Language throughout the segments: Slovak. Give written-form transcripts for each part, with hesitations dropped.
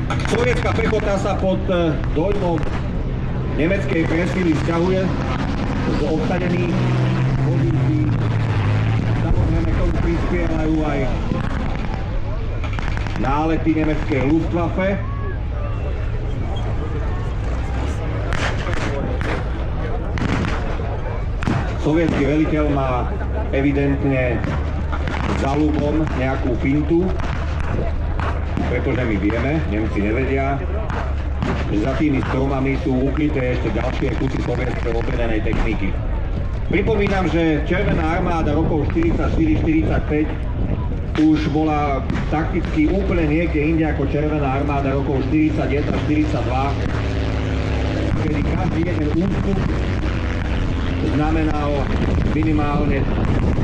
Sovietská pechota sa pod dojmom nemeckej presily vzťahuje z obsadených pozícií. Samozrejme, k tomu prispievajú aj nálety nemeckej Luftwaffe. Sovietský veliteľ má evidentne za ľubom nejakú fintu, pretože my vieme, Nemci nevedia, že za tými stromami sú ukryté ešte ďalšie kusy sovietskej obrnenej techniky. Pripomínam, že Červená armáda rokov 44-45 už bola takticky úplne niekde inde ako Červená armáda rokov 41-42, kedy každý jeden ústup znamenal minimálne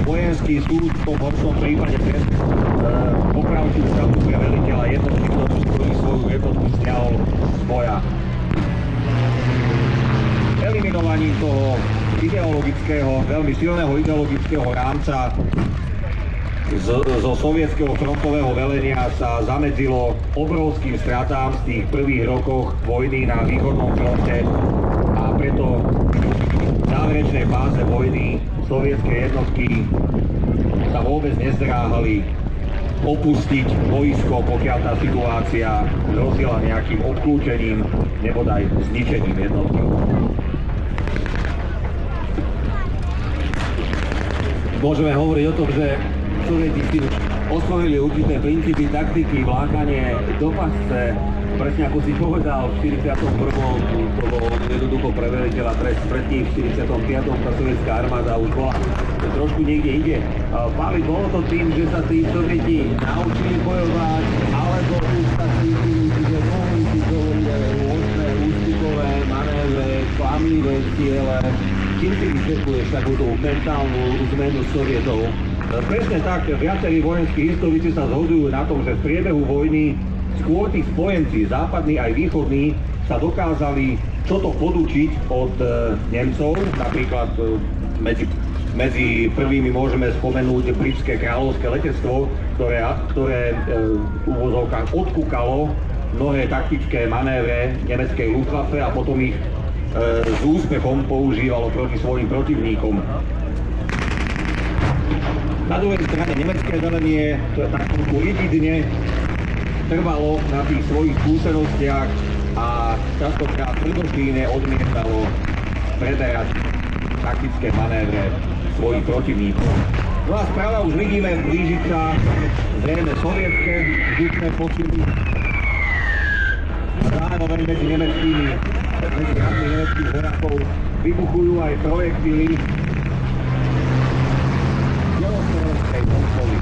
vojenský súd, v tom horšom prípade popravčiu stavbu pre veliteľa jednotky, ktorý svoju jednotku stiahol z boja. Eliminovaním toho ideologického, veľmi silného ideologického rámca zo sovietskeho frontového velenia sa zamedzilo obrovským stratám v tých prvých rokoch vojny na východnom fronte a preto v záverečnej fáze vojny sovietské jednotky sa vôbec nezdráhali opustiť boisko, pokiaľ tá situácia hrozila nejakým obklúčením, nebodaj zničením jednotky. Môžeme hovoriť o tom, že Sovieti si osvojili určité princípy taktiky, vlákanie do pasce. Presne ako si povedal, v 41. to bolo jednoducho pre veliteľa trest, predtým v 45. tá sovietská armáda už bola trošku niekde ide. Páli, bolo to tým, že sa tí Sovieti naučili bojovať, alebo už sa cítili, že mohli si dovoliť rôzne ústupové manévre, klamlivé ciele. Čím si vysvetľuješ takúto mentálnu zmenu Sovietov? Presne tak, viacerí vojenskí historici sa zhodujú na tom, že v priebehu vojny skôr tí spojenci, západní aj východní, sa dokázali čo to podučiť od Nemcov. Napríklad medzi prvými môžeme spomenúť britské kráľovské letectvo, ktoré v úvozovkách odkúkalo mnohé taktické manévre nemeckej Luftwaffe a potom ich s úspechom používalo proti svojim protivníkom. Na druhej strane nemecké velenie tak rigidne trvalo na tých svojich skúsenostiach a častokrát tvrdošíne odmietalo preberať taktické manévre svojich protivníkov. No a správa už vidíme blížiť sa zrejme sovietské vzdušné posily. Zároveň medzi radmi nemeckých vojakov vybuchujú aj projektily delostreleckej kontroly.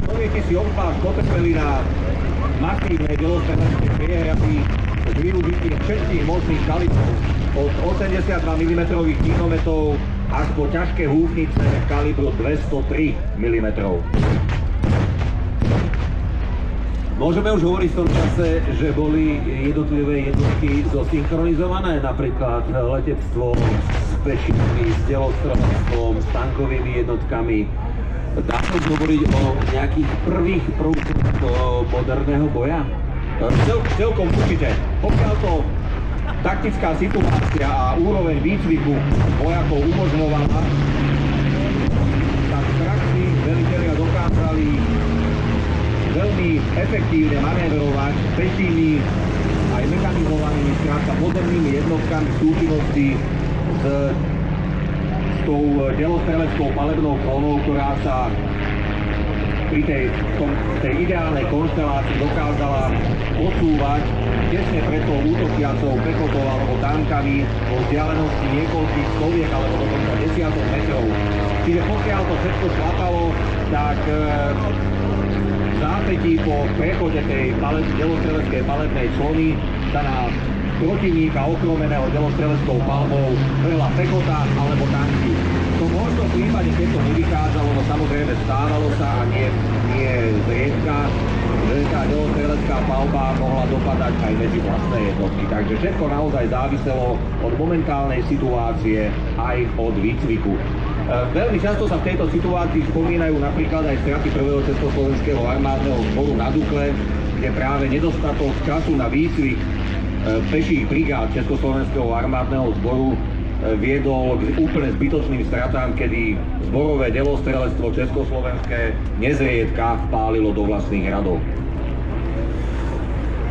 Sovieti si obzvlášť potrpeli na masívne delostrelecké priehrady s využitím všetkých možných kalibrov od 82 mm dynamotov až po ťažké húfnice kalibru 203 mm. Môžeme už hovoriť v tom čase, že boli jednotlivé jednotky zosynchronizované, napríklad letectvo s pešinami, s delostrelectvom, s tankovými jednotkami. Dá sa hovoriť o nejakých prvých prvkoch moderného boja? Celkom určite. Pokiaľ to taktická situácia a úroveň výcviku vojakov umožňovala, tak v praxi velitelia dokázali veľmi efektívne manévrovať pešými aj mechanizovanými, skrátka modernými jednotkami v súčinnosti s tou delostreleckou palebnou kolónou, ktorá sa pri tej ideálnej konštelácii dokázala posúvať tesne pred tou útokiacou pechotou alebo tankami vo vzdialenosti niekoľkých stoviek alebo dokonca desiatok metrov. Čiže pokiaľ to všetko šlapalo, tak v zápätí po prechode tej delostreleckej palebnej clony sa na protivníka okromeného delostreleckou palbou vrela pechota alebo tanky. To možno v prípade, keď to nevychádzalo, no samozrejme stávalo sa a nie zriedka, že tá delostrelecká palba mohla dopadať aj medzi vlastné jednotky. Takže všetko naozaj záviselo od momentálnej situácie aj od výcviku. Veľmi často sa v tejto situácii spomínajú napríklad aj straty prvého československého armádneho zboru na Dukle, kde práve nedostatok času na výcvik peších brigád Československého armádneho zboru viedol k úplne zbytočným stratám, kedy zborové delostrelectvo československé nezriedka vpálilo do vlastných radov.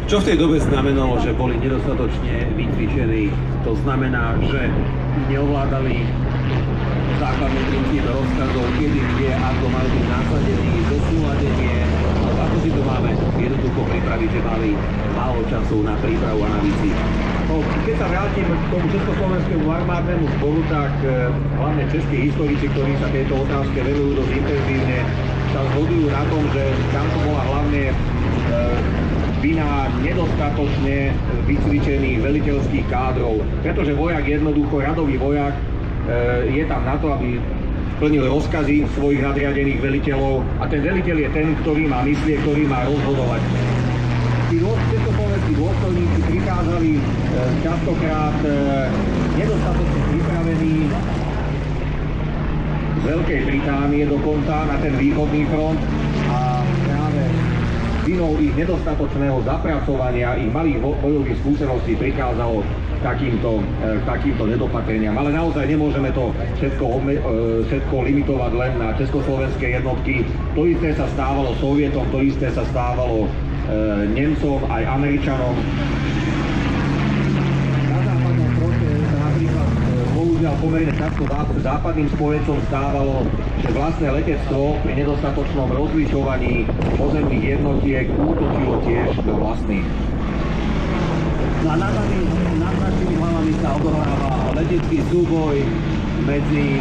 Čo v tej dobe znamenalo, že boli nedostatočne vycvičení? To znamená, že neovládali základné princípy rozkazov, kedy, kde, ako mali byť nasadení, zosúladenie, alebo ako si to máme jednoducho pripraviť, že mali málo času na prípravu a na výcvik. No, keď sa vrátim k tomu Československému armádnemu zboru, tak hlavne českí historici, ktorí sa tejto otázke venujú dosť intenzívne, sa zhodujú na tom, že tam to bola hlavne vina nedostatočne vycvičených veliteľských kádrov, pretože vojak jednoducho, radový vojak, je tam na to, aby plnil rozkazy svojich nadriadených veliteľov a ten veliteľ je ten, ktorý má myslie, ktorý má rozhodovať. Tí československí dôstojníci prichádzali častokrát nedostatočne pripravení z Veľkej Británie dokonca na ten východný front a práve vinou ich nedostatočného zapracovania, ich malých bojových skúseností prichádzalo takýmto nedopatreniam. Ale naozaj nemôžeme to všetko limitovať len na československé jednotky. To isté sa stávalo Sovietom, to isté sa stávalo Nemcom aj Američanom. Na západnom fronte sa napríklad bohužiaľ pomerne často západným spojencom stávalo, že vlastné letectvo pri nedostatočnom rozlišovaní pozemných jednotiek útočilo tiež do vlastných. No a nad našimi hlavami sa odohráva letecký súboj medzi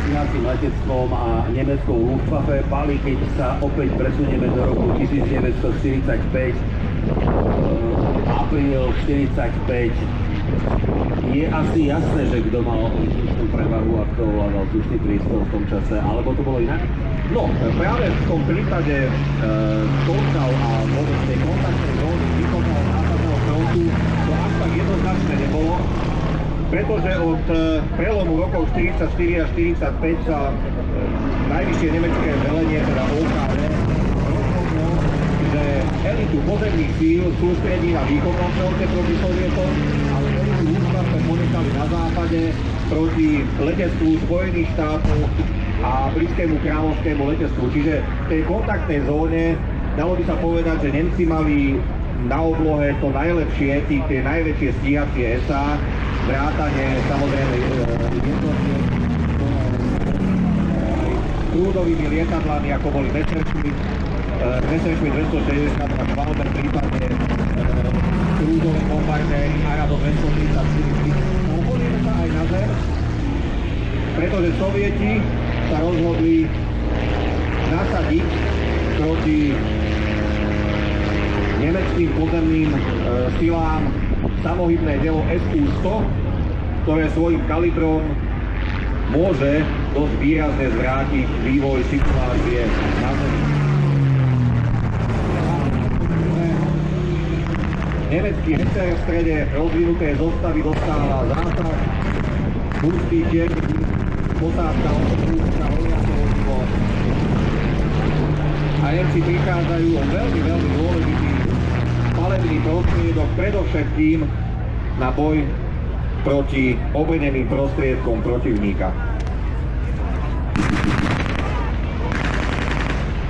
stíhacím letectvom a nemeckou Luftwaffe. Pali, keď sa opäť presunieme do roku 1945, apríl 45, je asi jasné, že kto mal vzdušnú prevahu a kto ovládal vzdušný priestor v tom čase, alebo to bolo inak? No, práve v tom prípade Torkal a vôbec tej kontaktnej zóny východného západného frontu to až tak jednoznačné nebolo, pretože od prelomu rokov 44 a 45 sa najvyššie nemecké velenie, teda OKW, rozhodlo, že elitu pozemných síl sústredí na východnom fronte proti Sovietom, ale elitu Luftwaffe ponechali na západe proti letectvu Spojených štátov a britskému kráľovskému letectvu. Čiže v tej kontaktnej zóne dalo by sa povedať, že Nemci mali na oblohe to najlepšie, tie najväčšie stíhacie SA, vrátane samozrejme jednotne prúdovými lietadlami, ako boli Messerschmitt 260 a Schwalbe, prípadne prúdové bombardéry Arado 234. Okolili sa aj na zem, pretože Sovieti sa rozhodli nasadiť proti nemeckým pozemným silám samohybné dielo SU-100, ktoré svojím kalibrom môže dosť výrazne zvrátiť vývoj situácie na Zemi. Nemecký hecer v strede rozvinuté zostavy dostáva zásah, hustý čierny, posádka odpúšťa horiaceho a Nemci prichádzajú o veľmi, veľmi dôležitý palebný prostriedok, predovšetkým na boj proti obrneným prostriedkom protivníka.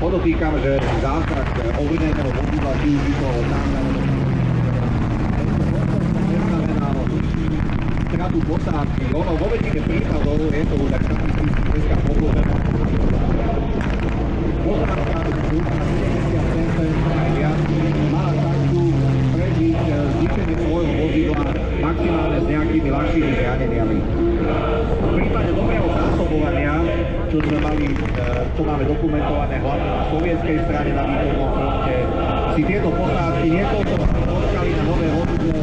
Podotýkam, že zásah obrneného vozidla či už vyslalo neznamenalo stratu posádky. Ono vo väčšine prípadov je to už tak statistická podložená. Posádka má šancu prežiť zničenie svojho vozidla maximálne s nejakými ľahšími zraneniami. V prípade dobrého zásobovania, čo máme dokumentované hlavne na sovietskej strane na východnom fronte, si tieto posádky niekoľko počkali na nové vozidlo.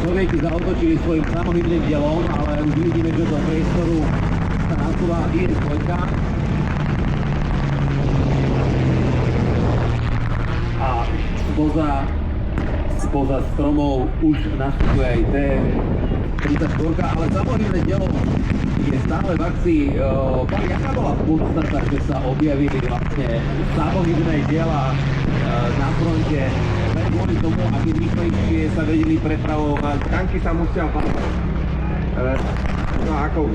Sovieti zaútočili svojim samohybným dielom, ale už vidíme, že do priestoru sa nasúva IS-2. A spoza spoza stromov už nastupuje aj T-34, ale samohybné dielo je stále v akcii. Jaká bola podstata, že sa objavili vlastne samohybné diela na fronte, len kvôli tomu, aby rýchlejšie sa vedeli prepravovať? Tanky sa musia pamätať. No ako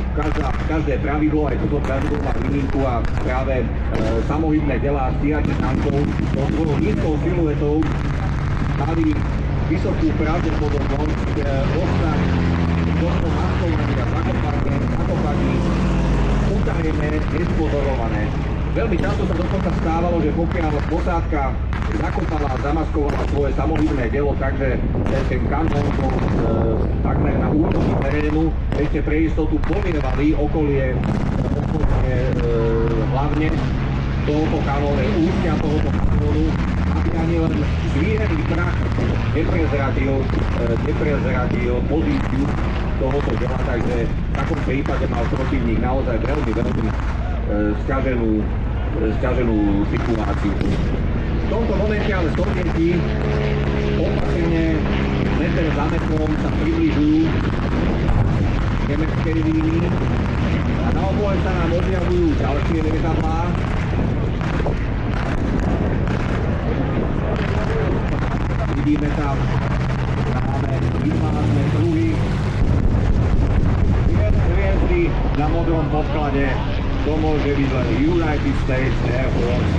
každé pravidlo, aj toto pravidlo má výnimku a práve samohybné delá stíhače tankov so svojou nízkou siluetou mali vysokú pravdepodobnosť ostať toto maskovaní a zakopanie utajené, nespozorované. Veľmi často sa dokonca stávalo, že pokiaľ posádka zakopala a zamaskovala svoje samohybné dielo, takže ten kanón bol takmer na úrovni terénu, ešte pre istotu pomievali okolie hlavne tohoto kanónu, ústia tohoto kanónu, aby ani len zvírený prach neprezradil pozíciu tohoto diela, takže v takom prípade mal protivník naozaj veľmi sťaženú situáciu. V tomto momente ale sovieti opatrne meter za metrom sa približujú k nemeckej línii a na oblohe sa nám objavujú ďalšie lietadlá. Vidíme tam máme invázne pruhy, hviezdy na modrom podklade. To môže byť len United States Air Force.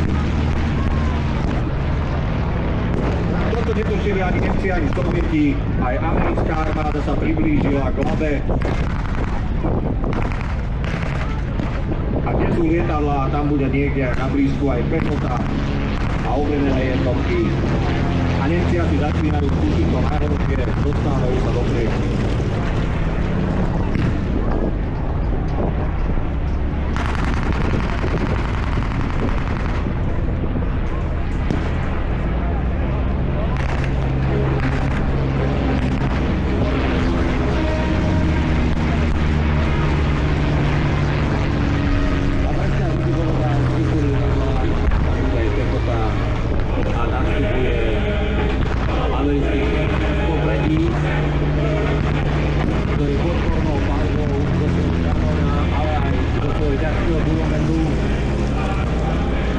Toto netušili ani Nemci, ani Sovieti. Aj americká armáda sa priblížila k Labe. A kde sú lietadlá, tam bude niekde na blízku aj pechota a obvedené jednotky. A Nemci asi začínajú skúsiť to najhoršie, dostávajú sa do prieky.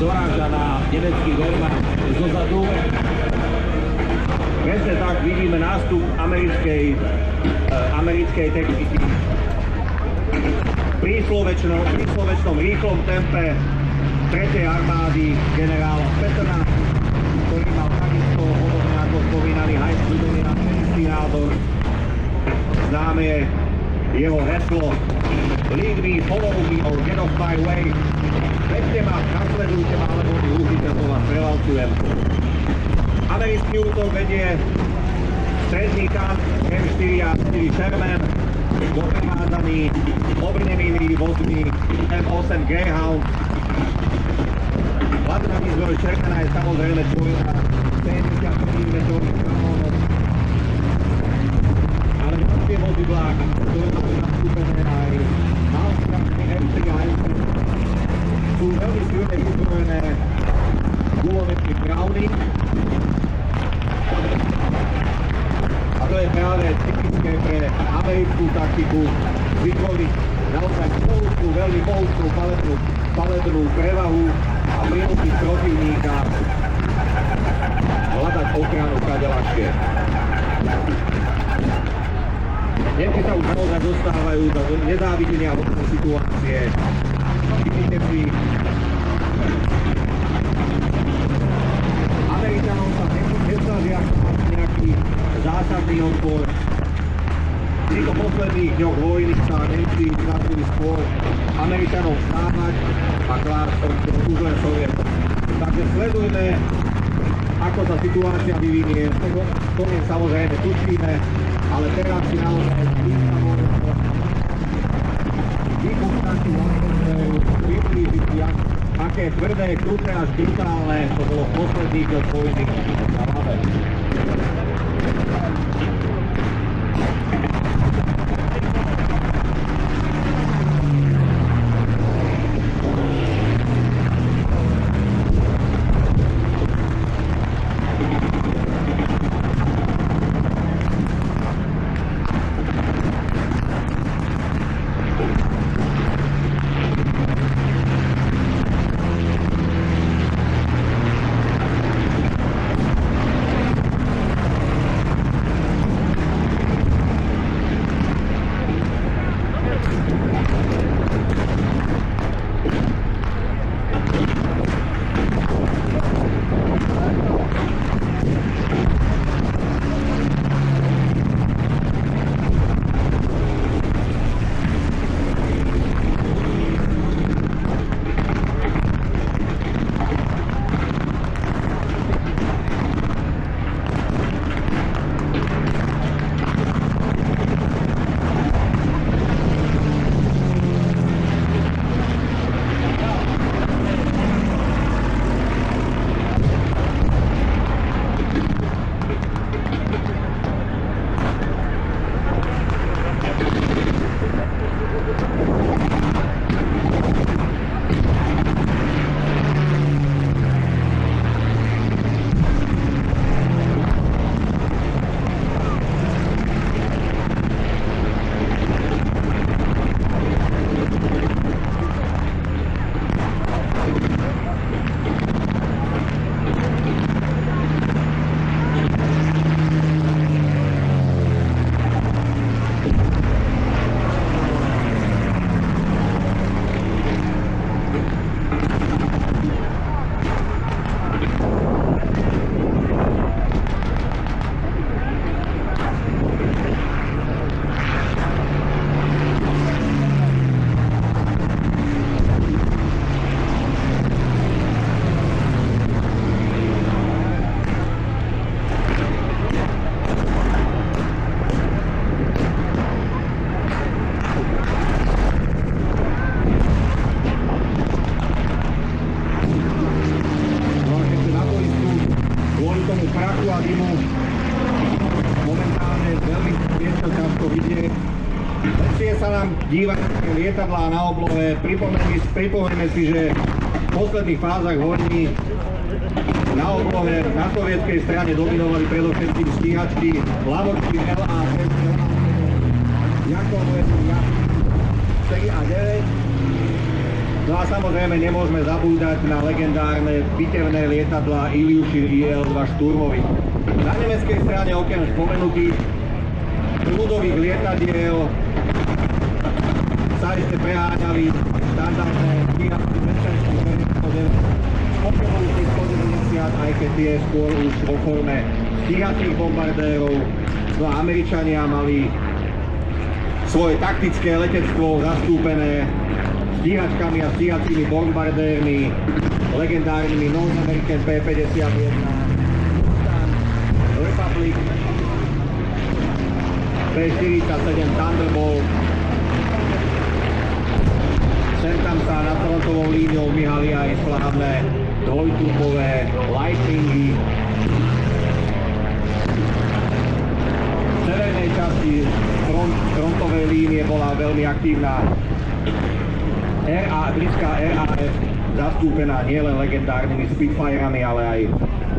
Doráža na nemecký Wehrmacht zozadu. Presne tak vidíme nástup americkej techniky. V príslovečnom rýchlom tempe 3. armády generála Petrna, ktorý mal takisto podobne ako spomínaný hajský názor. Známe je jeho heslo Lead me, follow me, or get off my way. Veďte ma, nasledujte ma, alebo využite, to vás prevalcujem. Americký útok vedie stredný tank M4A4 Sherman, doprevádzaný obrnenými vozmi M8 Greyhound. Hlavná výzbroj Shermana je samozrejme spojená 70 mm kanónom. Ale ďalšie vozidlá, ktoré sú nastúpené aj Malmstrany M3 a M3, sú veľmi silne vyzbrojené gulometmi Browning. A to je práve typické pre americkú taktiku vytvoriť naozaj veľmi mohutnú palebnú prevahu a prinútiť protivníka hľadať ochranu kadeľačie. Nemci sa už naozaj dostávajú do nezávidenia vodnej situácie. Vidíte si, Američanom sa nesnažia nejaký zásadný odpor. V týchto posledných dňoch vojny sa Nemci snažili skôr Američanom stávať a klásť už len Soviet. Takže sledujme, ako sa situácia vyvinie. To my samozrejme tušíme, ale teraz si naozaj vypúšťači vyplížiť, aké tvrdé, kruté až brutálne to bolo v posledných vojny na Labe. ako vidieť. Lepšie sa nám dívať lietadlá na oblohe. Pripomeňme si, že v posledných fázach vojny na oblohe na sovietskej strane dominovali predovšetkým stíhačky Hlavočky LA-5, Jakov 4 a 9. No a samozrejme nemôžeme zabúdať na legendárne bitevné lietadlá Ilyushin IL-2 Šturmovi. Na nemeckej strane okrem spomenutých ľudových lietadiel sa ešte preháňali štandardné stíhačky Mercedes 190, aj keď tie skôr už vo forme stíhacích bombardérov. No a Američania mali svoje taktické letectvo zastúpené stíhačkami a stíhacími bombardérmi, legendárnymi North American P-51, Republic, P-47 Thunderbolt. Sem tam sa nad frontovou líniou myhali aj slávne dvojturbové Lightningy. V severnej časti frontovej línie bola veľmi aktívna britská RAF, zastúpená nielen legendárnymi Spitfirami, ale aj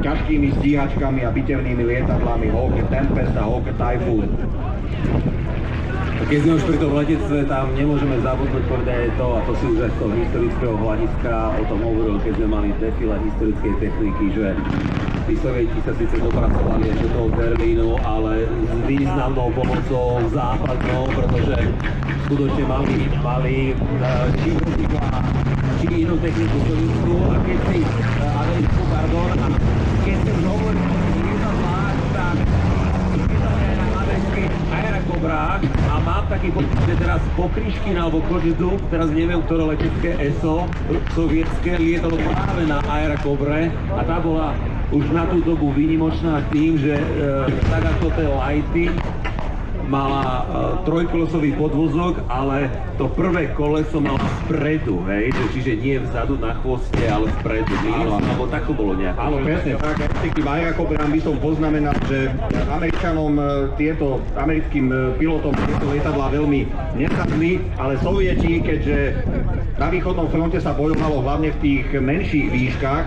ťažkými stíhačkami a bitevnými lietadlami Hawker Tempest a Hawker Typhoon. Keď sme už pri tom letectve, tam nemôžeme zabudnúť povedať aj to, a to si už aj z toho historického hľadiska o tom hovoril, keď sme mali defile historickej techniky, že tí Sovieti sa síce dopracovali ešte do toho Berlínu, ale s významnou pomocou západnou, pretože skutočne mali či vozidlá, či inú techniku sovietskú, a keď si americkú, pardon, a keď si už hovoril o lietadlách, tak Aerokobrách, a mám taký pocit, že teraz Pokryškin alebo Kožedub, teraz neviem, ktoré letecké ESO sovietské lietalo práve na Aerokobre, a tá bola už na tú dobu výnimočná tým, že tak ako tie Lighty mala trojkolesový podvozok, ale to prvé koleso mala vpredu, hej, čiže nie vzadu na chvoste, ale vpredu. Alebo tak to bolo nejak. Áno, presne tak. Takým Aerokobrám by som poznamenal, že Američanom americkým pilotom tieto lietadlá veľmi nesadli, ale Sovieti, keďže na východnom fronte sa bojovalo hlavne v tých menších výškach,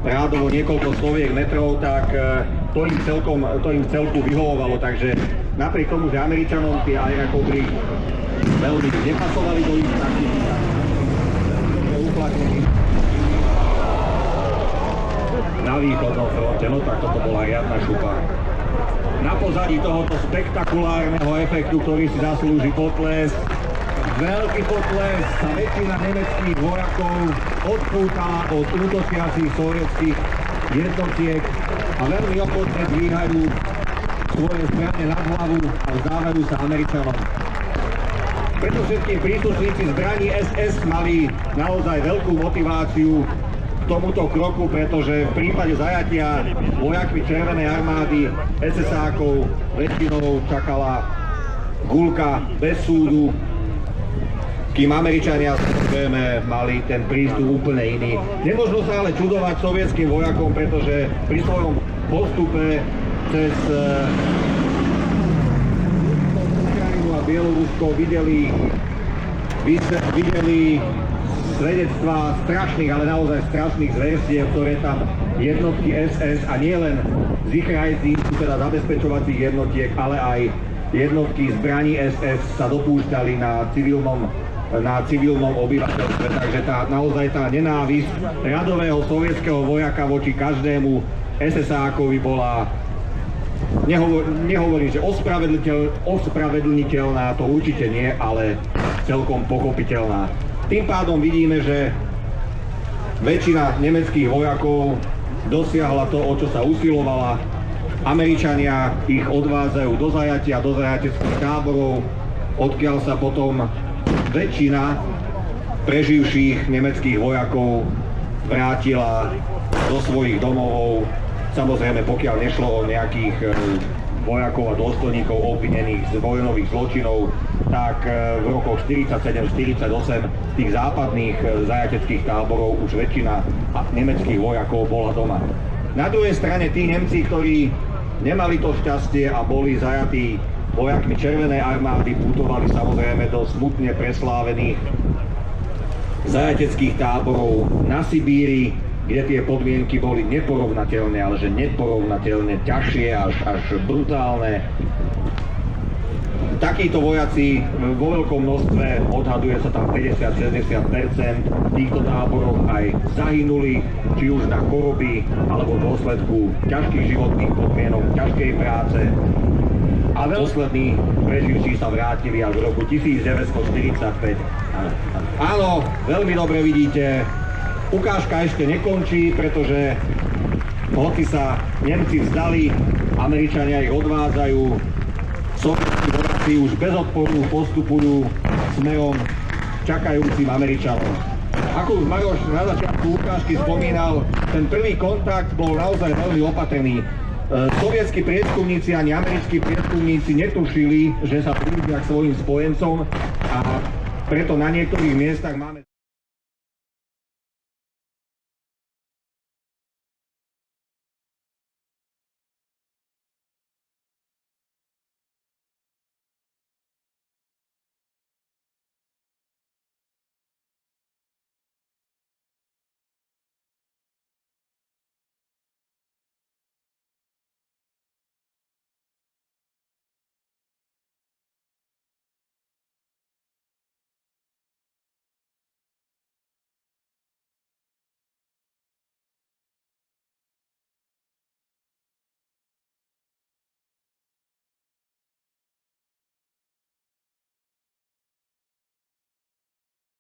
rádovo niekoľko stoviek metrov, tak to im celku vyhovovalo, takže napriek tomu, že Američanom tie Aerokobry veľmi nepasovali do ich taktiky, tak uplatnení na východnom fronte, no tak toto bola riadna šupa. Na pozadí tohoto spektakulárneho efektu, ktorý si zaslúži potles, veľký potles, sa väčšina nemeckých vojakov odpútala od útočiacich sovietských jednotiek a veľmi ochotne dvíhajú svoje zbrane nad hlavu a vzdávajú sa Američanom. Preto všetkým príslušníci zbraní SS mali naozaj veľkú motiváciu k tomuto kroku, pretože v prípade zajatia vojakmi Červenej armády SS-ákov väčšinou čakala guľka bez súdu, kým Američania samozrejme mali ten prístup úplne iný. Nemožno sa ale čudovať sovietským vojakom, pretože pri svojom postupe cez Ukrajinu a Bielorusko videli svedectvá strašných, ale naozaj strašných zverstiev, ktoré tam jednotky SS a nielen Sicherheitsdienst, teda zabezpečovacích jednotiek, ale aj jednotky zbraní SS sa dopúšťali na civilnom obyvateľstve, takže naozaj tá nenávisť radového sovietskeho vojaka voči každému SS-ákovi bola, nehovorím, že ospravedlniteľná, to určite nie, ale celkom pochopiteľná. Tým pádom vidíme, že väčšina nemeckých vojakov dosiahla to, o čo sa usilovala. Američania ich odvádzajú do zajateckých táborov, odkiaľ sa potom väčšina preživších nemeckých vojakov vrátila do svojich domovov. Samozrejme, pokiaľ nešlo o nejakých vojakov a dôstojníkov obvinených z vojnových zločinov, tak v rokoch 47-48 z tých západných zajateckých táborov už väčšina nemeckých vojakov bola doma. Na druhej strane tí Nemci, ktorí nemali to šťastie a boli zajatí vojakmi Červenej armády putovali samozrejme do smutne preslávených zajateckých táborov na Sibíri, kde tie podmienky boli neporovnateľné, ale že neporovnateľne ťažšie, až brutálne. Takíto vojaci vo veľkom množstve, odhaduje sa tam 50-60% v týchto táboroch aj zahynuli, či už na choroby, alebo v dôsledku ťažkých životných podmienok, ťažkej práce. A poslední preživší sa vrátili až v roku 1945. Áno, veľmi dobre vidíte, ukážka ešte nekončí, pretože hoci sa Nemci vzdali, Američania ich odvádzajú, sovietskí vojaci už bez odporu postupujú smerom čakajúcim Američanom. Ako už Maroš na začiatku ukážky spomínal, ten prvý kontakt bol naozaj veľmi opatrný. Sovietskí prieskumníci ani americkí prieskumníci netušili, že sa blížia k svojim spojencom a preto na niektorých miestach máme